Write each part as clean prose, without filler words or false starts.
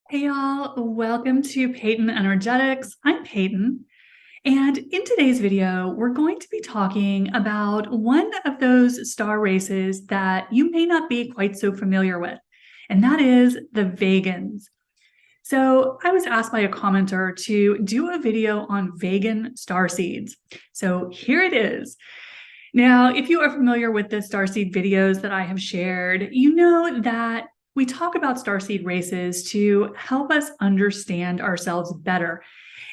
Hey y'all, welcome to Peyton Energetics. I'm Peyton, and in today's video, we're going to be talking about one of those star races that you may not be quite so familiar with, and that is the Vegans. So I was asked by a commenter to do a video on vegan starseeds. So here it is. Now, if you are familiar with the starseed videos that I have shared, you know that we talk about starseed races to help us understand ourselves better.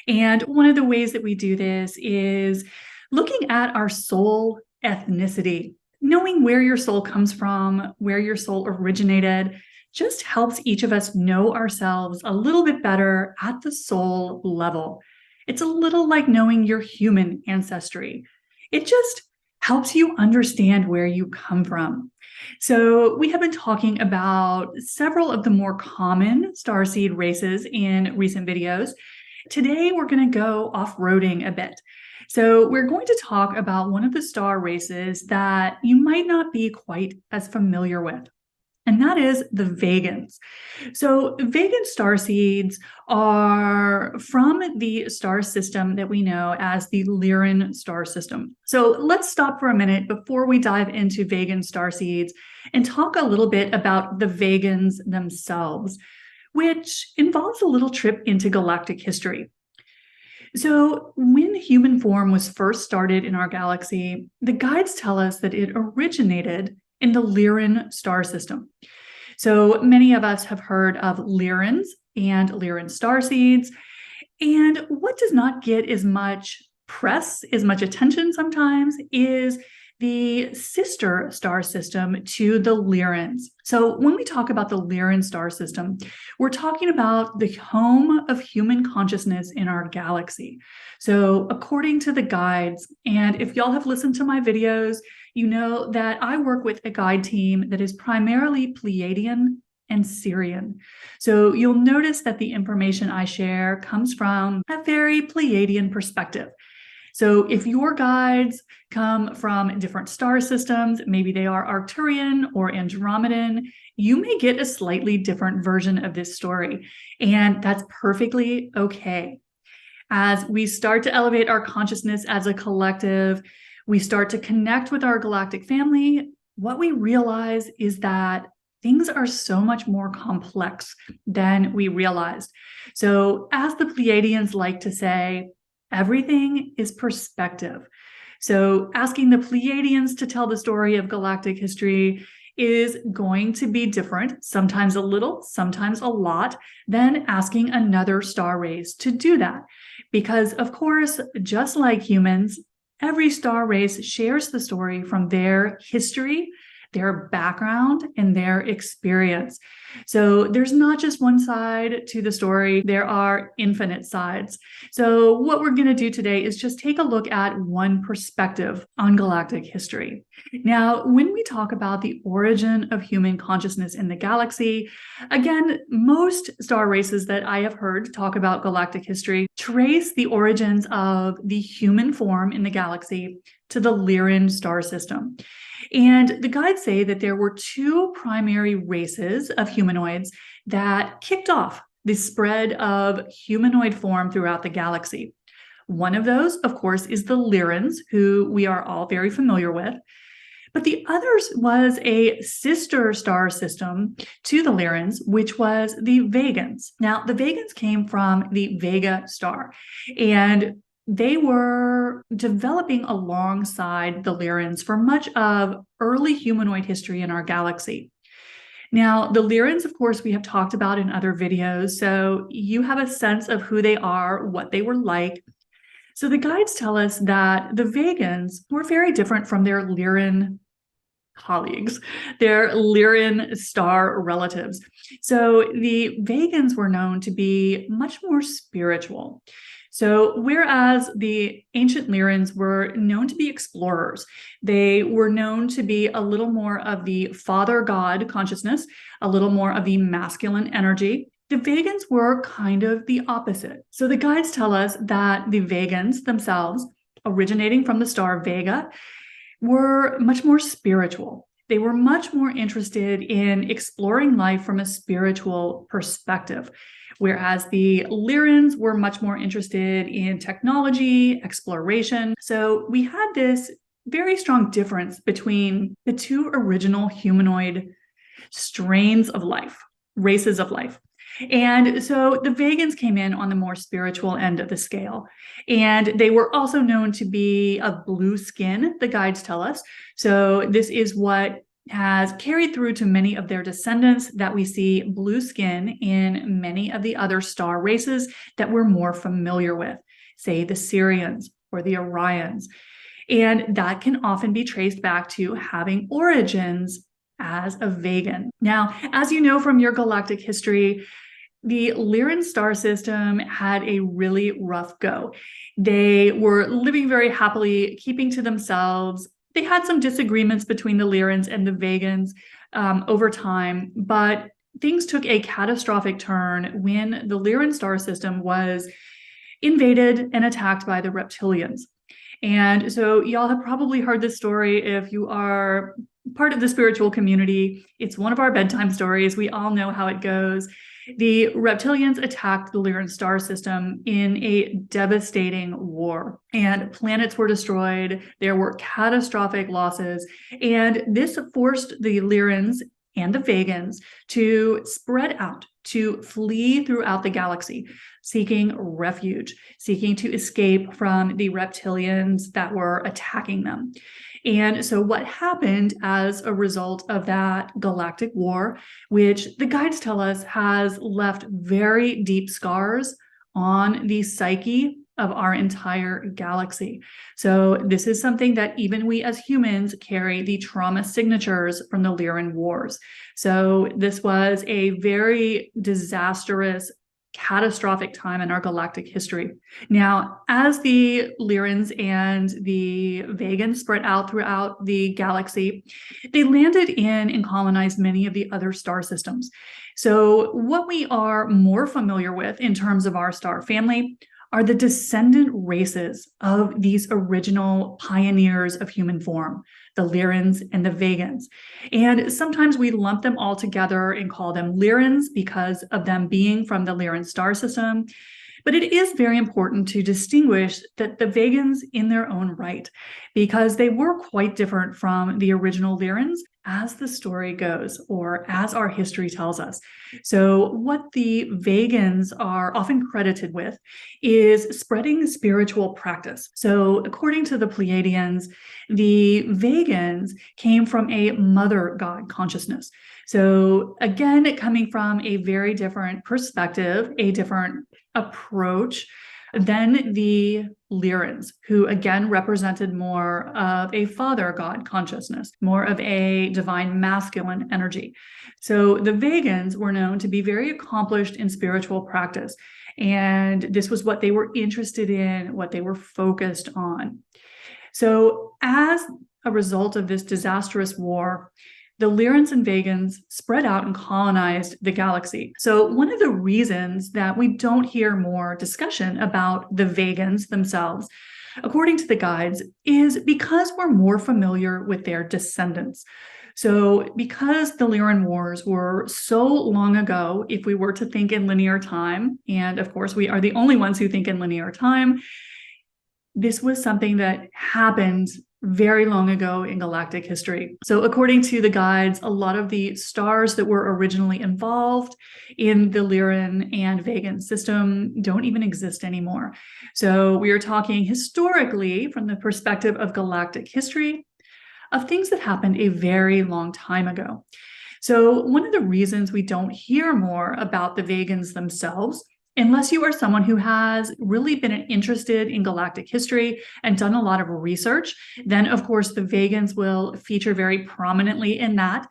And one of the ways that we do this is looking at our soul ethnicity. Knowing where your soul comes from, where your soul originated, just helps each of us know ourselves a little bit better at the soul level. It's a little like knowing your human ancestry. It just helps you understand where you come from. So we have been talking about several of the more common starseed races in recent videos. Today, we're going to go off-roading a bit. So we're going to talk about one of the star races that you might not be quite as familiar with, and that is the Vegans. So vegan starseeds are from the star system that we know as the Lyran star system. So let's stop for a minute before we dive into vegan starseeds and talk a little bit about the Vegans themselves, which involves a little trip into galactic history. So when human form was first started in our galaxy, the guides tell us that it originated in the Lyran star system. So many of us have heard of Lyrans and Lyran starseeds. And what does not get as much press, as much attention sometimes, is the sister star system to the Lyrans. So when we talk about the Lyran star system, we're talking about the home of human consciousness in our galaxy. So according to the guides, and if y'all have listened to my videos, you know that I work with a guide team that is primarily Pleiadian and Syrian. So you'll notice that the information I share comes from a very Pleiadian perspective. So if your guides come from different star systems, maybe they are Arcturian or Andromedan, you may get a slightly different version of this story, and that's perfectly okay. As we start to elevate our consciousness as a collective, we start to connect with our galactic family, what we realize is that things are so much more complex than we realized. So as the Pleiadians like to say, everything is perspective. So asking the Pleiadians to tell the story of galactic history is going to be different, sometimes a little, sometimes a lot, than asking another star race to do that. Because, of course, just like humans, every star race shares the story from their history, their background, and their experience. So there's not just one side to the story, there are infinite sides. So what we're going to do today is just take a look at one perspective on galactic history. Now, when we talk about the origin of human consciousness in the galaxy, again, most star races that I have heard talk about galactic history trace the origins of the human form in the galaxy to the Lyran star system. And the guides say that there were two primary races of humanoids that kicked off the spread of humanoid form throughout the galaxy. One of those, of course, is the Lyrans, who we are all very familiar with. But the other was a sister star system to the Lyrans, which was the Vegans. Now, the Vegans came from the Vega star, and they were developing alongside the Lyrans for much of early humanoid history in our galaxy. Now, the Lyrans, of course, we have talked about in other videos, so you have a sense of who they are, what they were like. So the guides tell us that the Vegans were very different from their Lyran colleagues, their Lyran star relatives. So the Vegans were known to be much more spiritual. So whereas the ancient Lyrans were known to be explorers, they were known to be a little more of the father god consciousness, a little more of the masculine energy. The Vegans were kind of the opposite. So the guides tell us that the Vegans themselves, originating from the star Vega, were much more spiritual. They were much more interested in exploring life from a spiritual perspective. whereas the Lyrans were much more interested in technology, exploration. So we had this very strong difference between the two original humanoid strains of life, races of life. And so the Vegans came in on the more spiritual end of the scale. And they were also known to be of blue skin, the guides tell us. So this is what has carried through to many of their descendants, that we see blue skin in many of the other star races that we're more familiar with, say the Sirians or the Orions. And that can often be traced back to having origins as a vegan. Now, as you know from your galactic history, the Lyran star system had a really rough go. They were living very happily, keeping to themselves. They had some disagreements between the Lyrans and the Vegans over time, but things took a catastrophic turn when the Lyran star system was invaded and attacked by the reptilians. And so y'all have probably heard this story if you are part of the spiritual community. It's one of our bedtime stories. We all know how it goes. The reptilians attacked the Lyran star system in a devastating war, and planets were destroyed. There were catastrophic losses, and this forced the Lyrans and the Vegans to spread out, to flee throughout the galaxy, seeking refuge, seeking to escape from the reptilians that were attacking them. And so what happened as a result of that galactic war, which the guides tell us has left very deep scars on the psyche of our entire galaxy. So this is something that even we as humans carry the trauma signatures from the Lyran wars. So this was a very disastrous, catastrophic time in our galactic history. Now, as the Lyrans and the Vegans spread out throughout the galaxy, they landed in and colonized many of the other star systems. So what we are more familiar with in terms of our star family are the descendant races of these original pioneers of human form, the Lyrans and the Vegans. And sometimes we lump them all together and call them Lyrans because of them being from the Lyran star system. But it is very important to distinguish that the Vegans in their own right, because they were quite different from the original Lyrans, as the story goes, or as our history tells us. So what the Vegans are often credited with is spreading spiritual practice. So according to the Pleiadians, the Vegans came from a mother god consciousness. So again, coming from a very different perspective, a different approach than the Lyrans, who again represented more of a father god consciousness, more of a divine masculine energy. So the Vegans were known to be very accomplished in spiritual practice, and this was what they were interested in, what they were focused on. So as a result of this disastrous war, the Lyrans and Vegans spread out and colonized the galaxy. So one of the reasons that we don't hear more discussion about the Vegans themselves, according to the guides, is because we're more familiar with their descendants. So because the Lyran Wars were so long ago, if we were to think in linear time, and of course we are the only ones who think in linear time, this was something that happened very long ago in galactic history. So according to the guides, a lot of the stars that were originally involved in the Lyran and Vegan system don't even exist anymore. So we are talking historically from the perspective of galactic history of things that happened a very long time ago. So one of the reasons we don't hear more about the Vegans themselves, unless you are someone who has really been interested in galactic history and done a lot of research, then of course the Vegans will feature very prominently in that.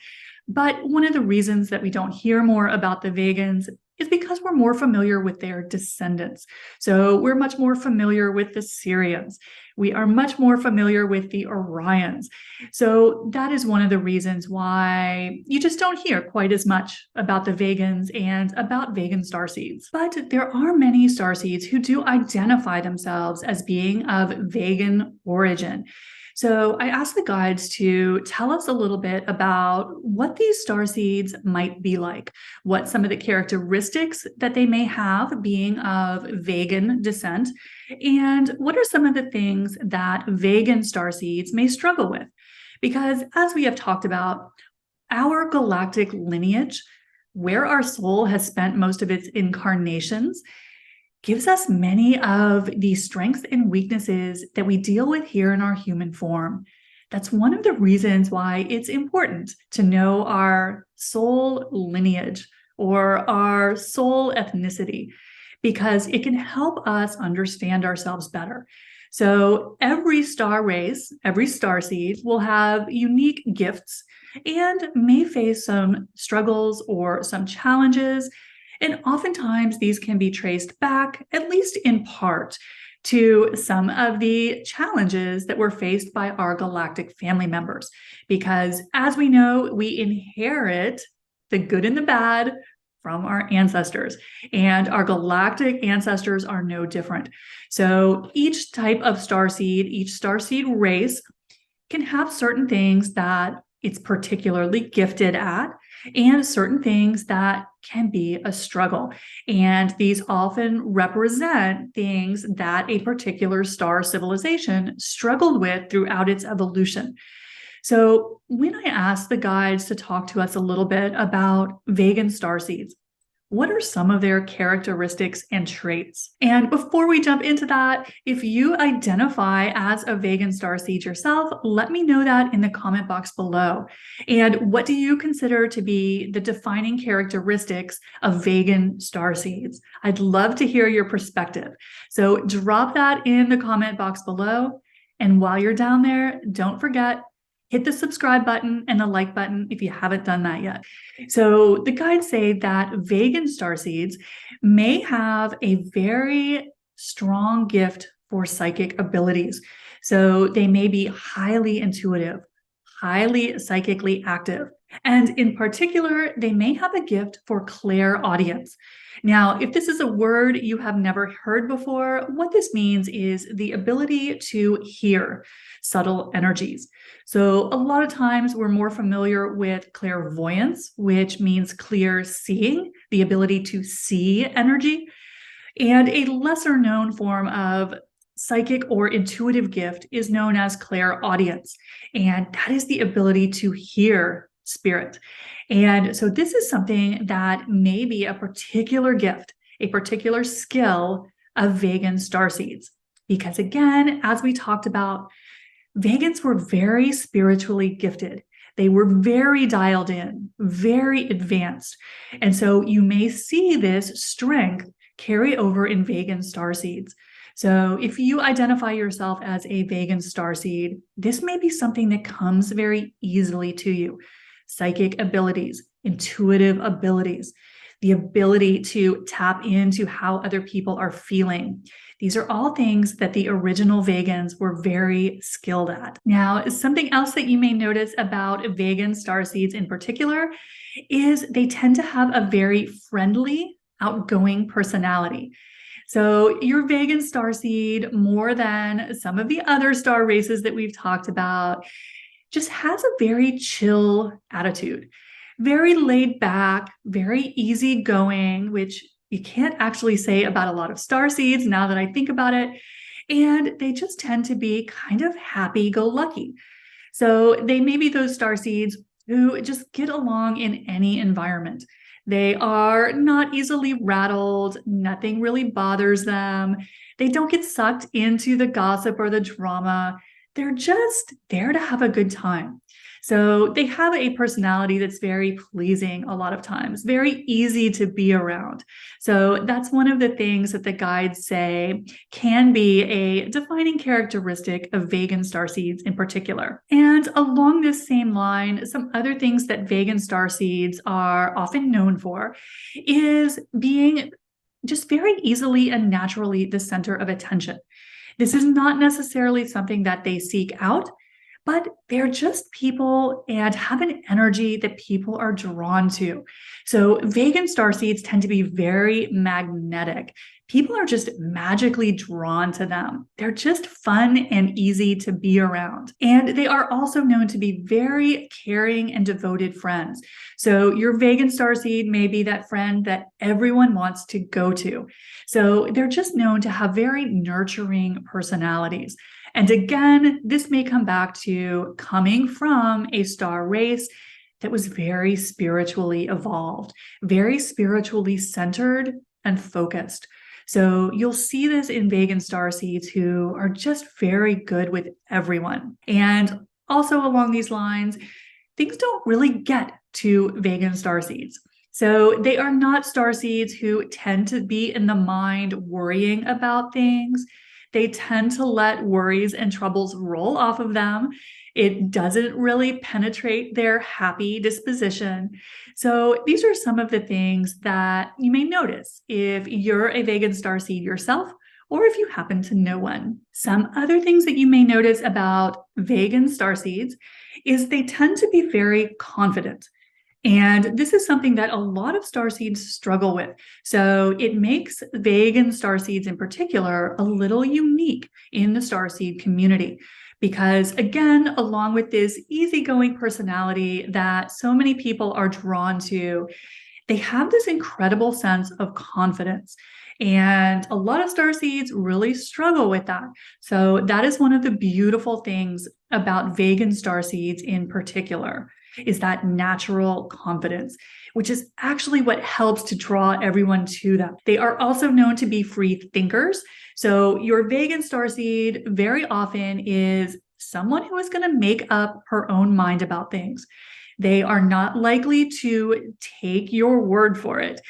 But one of the reasons that we don't hear more about the Vegans is because we're more familiar with their descendants. So we're much more familiar with the Sirians. We are much more familiar with the Orions. So that is one of the reasons why you just don't hear quite as much about the Vegans and about vegan starseeds. But there are many starseeds who do identify themselves as being of vegan origin. So I asked the guides to tell us a little bit about what these starseeds might be like, what some of the characteristics that they may have being of vegan descent, and what are some of the things that vegan starseeds may struggle with. Because as we have talked about, our galactic lineage, where our soul has spent most of its incarnations, gives us many of the strengths and weaknesses that we deal with here in our human form. That's one of the reasons why it's important to know our soul lineage or our soul ethnicity, because it can help us understand ourselves better. So every star race, every starseed will have unique gifts and may face some struggles or some challenges. And oftentimes these can be traced back, at least in part, to some of the challenges that were faced by our galactic family members. Because as we know, we inherit the good and the bad from our ancestors, and our galactic ancestors are no different. So each type of starseed, each starseed race can have certain things that it's particularly gifted at, and certain things that can be a struggle. And these often represent things that a particular star civilization struggled with throughout its evolution. So when I asked the guides to talk to us a little bit about vegan starseeds, what are some of their characteristics and traits? And before we jump into that, if you identify as a vegan starseed yourself, let me know that in the comment box below. And what do you consider to be the defining characteristics of vegan starseeds? I'd love to hear your perspective. So drop that in the comment box below. And while you're down there, don't forget, hit the subscribe button and the like button if you haven't done that yet. So the guides say that vegan starseeds may have a very strong gift for psychic abilities. So they may be highly intuitive, highly psychically active. And in particular, they may have a gift for clairaudience. Now, if this is a word you have never heard before, what this means is the ability to hear subtle energies. So a lot of times we're more familiar with clairvoyance, which means clear seeing, the ability to see energy. And a lesser known form of psychic or intuitive gift is known as clairaudience. And that is the ability to hear spirit. And so this is something that may be a particular gift, a particular skill of vegan starseeds. Because again, as we talked about, vegans were very spiritually gifted. They were very dialed in, very advanced. And so you may see this strength carry over in vegan starseeds. So if you identify yourself as a vegan starseed, this may be something that comes very easily to you. Psychic abilities, intuitive abilities, the ability to tap into how other people are feeling. These are all things that the original vegans were very skilled at. Now, something else that you may notice about vegan starseeds in particular is they tend to have a very friendly, outgoing personality. So your vegan starseed, more than some of the other star races that we've talked about, just has a very chill attitude, very laid back, very easygoing, which you can't actually say about a lot of starseeds now that I think about it. And they just tend to be kind of happy-go-lucky. So they may be those starseeds who just get along in any environment. They are not easily rattled. Nothing really bothers them. They don't get sucked into the gossip or the drama. They're just there to have a good time. So they have a personality that's very pleasing a lot of times, very easy to be around. So that's one of the things that the guides say can be a defining characteristic of vegan starseeds in particular. And along this same line, some other things that vegan starseeds are often known for is being just very easily and naturally the center of attention. This is not necessarily something that they seek out, but they're just people and have an energy that people are drawn to. So vegan starseeds tend to be very magnetic. People are just magically drawn to them. They're just fun and easy to be around. And they are also known to be very caring and devoted friends. So your vegan starseed may be that friend that everyone wants to go to. So they're just known to have very nurturing personalities. And again, this may come back to coming from a star race that was very spiritually evolved, very spiritually centered and focused. So you'll see this in vegan starseeds who are just very good with everyone. And also along these lines, things don't really get to vegan starseeds. So they are not starseeds who tend to be in the mind worrying about things. They tend to let worries and troubles roll off of them. It doesn't really penetrate their happy disposition. So these are some of the things that you may notice if you're a vegan starseed yourself, or if you happen to know one. Some other things that you may notice about vegan starseeds is they tend to be very confident. And this is something that a lot of starseeds struggle with. So it makes vegan starseeds in particular a little unique in the starseed community. Because again, along with this easygoing personality that so many people are drawn to, they have this incredible sense of confidence. And a lot of starseeds really struggle with that. So that is one of the beautiful things about vegan starseeds in particular, is that natural confidence, which is actually what helps to draw everyone to them. They are also known to be free thinkers. So your vegan starseed very often is someone who is going to make up her own mind about things. They are not likely to take your word for it.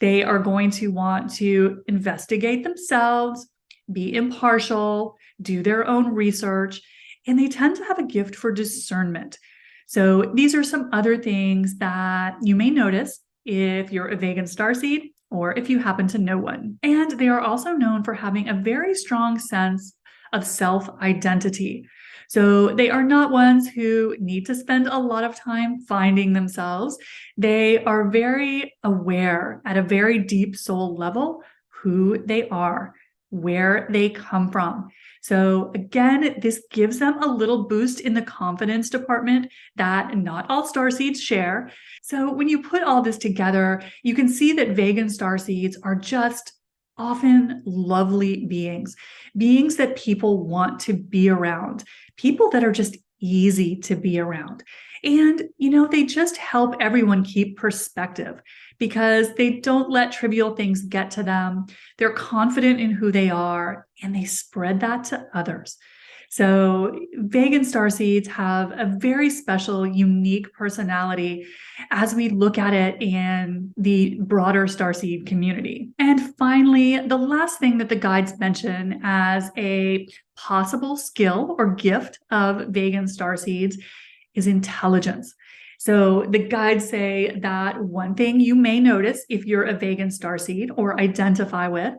They are going to want to investigate themselves, be impartial, do their own research, and they tend to have a gift for discernment. So these are some other things that you may notice if you're a vegan starseed or if you happen to know one. And they are also known for having a very strong sense of self-identity. So they are not ones who need to spend a lot of time finding themselves. They are very aware at a very deep soul level who they are, where they come from. So again, this gives them a little boost in the confidence department that not all starseeds share. So when you put all this together, you can see that vegan starseeds are just often lovely beings, beings that people want to be around, people that are just easy to be around. And, they just help everyone keep perspective because they don't let trivial things get to them. They're confident in who they are, and they spread that to others. So vegan starseeds have a very special, unique personality as we look at it in the broader starseed community. And finally, the last thing that the guides mention as a possible skill or gift of vegan starseeds is intelligence. So the guides say that one thing you may notice if you're a vegan starseed or identify with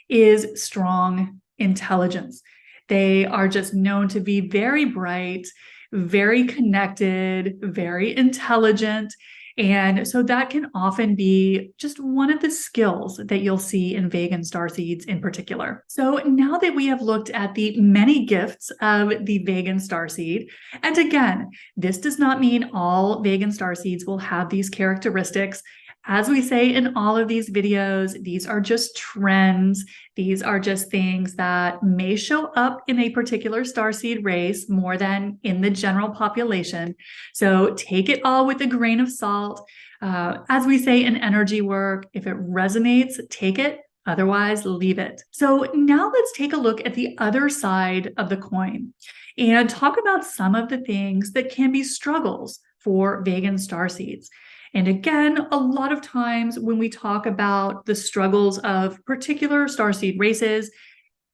is strong intelligence. They are just known to be very bright, very connected, very intelligent. And so that can often be just one of the skills that you'll see in vegan starseeds in particular. So now that we have looked at the many gifts of the vegan starseed, and again, this does not mean all vegan starseeds will have these characteristics. As we say in all of these videos, these are just trends. These are just things that may show up in a particular starseed race more than in the general population. So take it all with a grain of salt. As we say in energy work, if it resonates, take it. Otherwise, leave it. So now let's take a look at the other side of the coin and talk about some of the things that can be struggles for vegan starseeds. And again, a lot of times when we talk about the struggles of particular starseed races,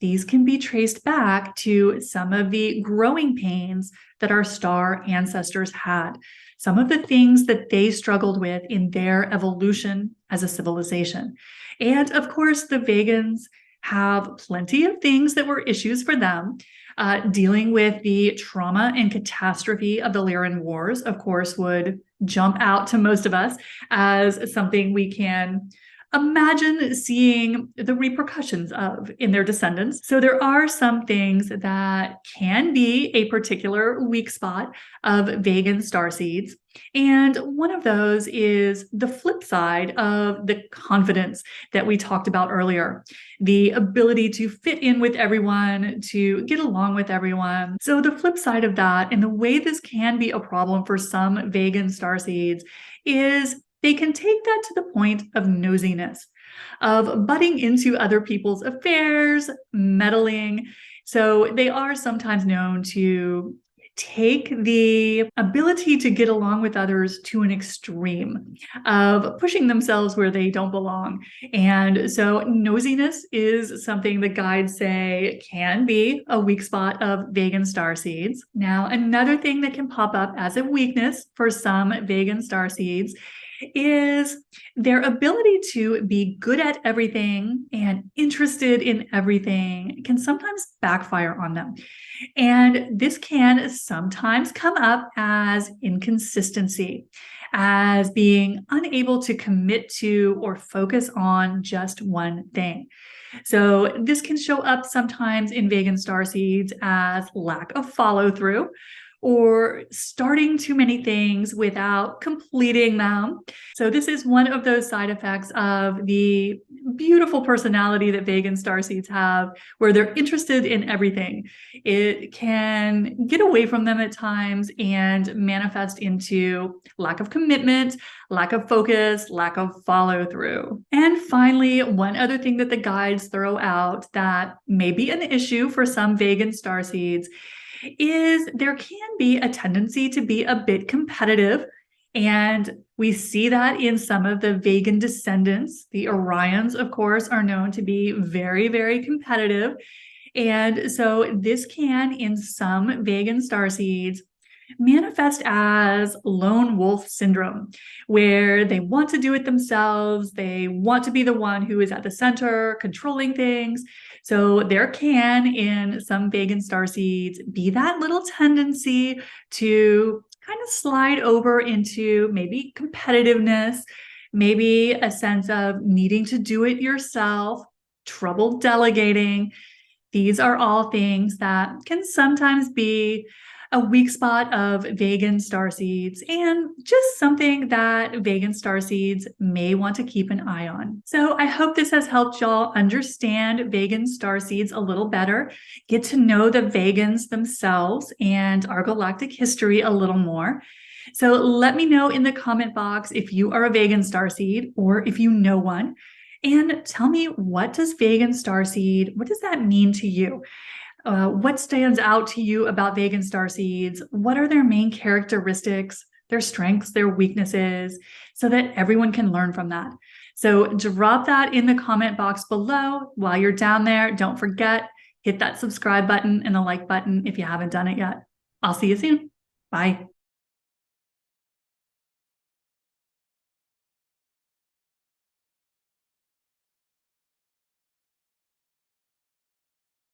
these can be traced back to some of the growing pains that our star ancestors had, some of the things that they struggled with in their evolution as a civilization. And of course, the vegans, have plenty of things that were issues for them. Dealing with the trauma and catastrophe of the Lyran Wars, of course, would jump out to most of us as something we can imagine seeing the repercussions of in their descendants. So there are some things that can be a particular weak spot of vegan starseeds. And one of those is the flip side of the confidence that we talked about earlier, the ability to fit in with everyone, to get along with everyone. So the flip side of that, and the way this can be a problem for some vegan starseeds, is they can take that to the point of nosiness, of butting into other people's affairs, meddling. So they are sometimes known to take the ability to get along with others to an extreme of pushing themselves where they don't belong. And so nosiness is something the guides say can be a weak spot of vegan starseeds. Now, another thing that can pop up as a weakness for some vegan starseeds is their ability to be good at everything and interested in everything can sometimes backfire on them. And this can sometimes come up as inconsistency, as being unable to commit to or focus on just one thing. So this can show up sometimes in vegan starseeds as lack of follow through, or starting too many things without completing them. So this is one of those side effects of the beautiful personality that vegan starseeds have, where they're interested in everything. It can get away from them at times and manifest into lack of commitment, lack of focus, lack of follow through. And finally, one other thing that the guides throw out that may be an issue for some vegan starseeds is there can be a tendency to be a bit competitive. And we see that in some of the vegan descendants. The Orions, of course, are known to be very, very competitive. And so this can, in some vegan starseeds, manifest as lone wolf syndrome, where they want to do it themselves. They want to be the one who is at the center, controlling things. So there can, in some vegan starseeds, be that little tendency to kind of slide over into maybe competitiveness, maybe a sense of needing to do it yourself, trouble delegating. These are all things that can sometimes be a weak spot of vegan starseeds, and just something that vegan starseeds may want to keep an eye on. So I hope this has helped y'all understand vegan starseeds a little better, get to know the vegans themselves and our galactic history a little more. So let me know in the comment box if you are a vegan starseed or if you know one. And tell me, what does vegan starseed, what does that mean to you? What stands out to you about vegan starseeds? What are their main characteristics, their strengths, their weaknesses, so that everyone can learn from that? So drop that in the comment box below. While you're down there, don't forget, hit that subscribe button and the like button if you haven't done it yet. I'll see you soon. Bye.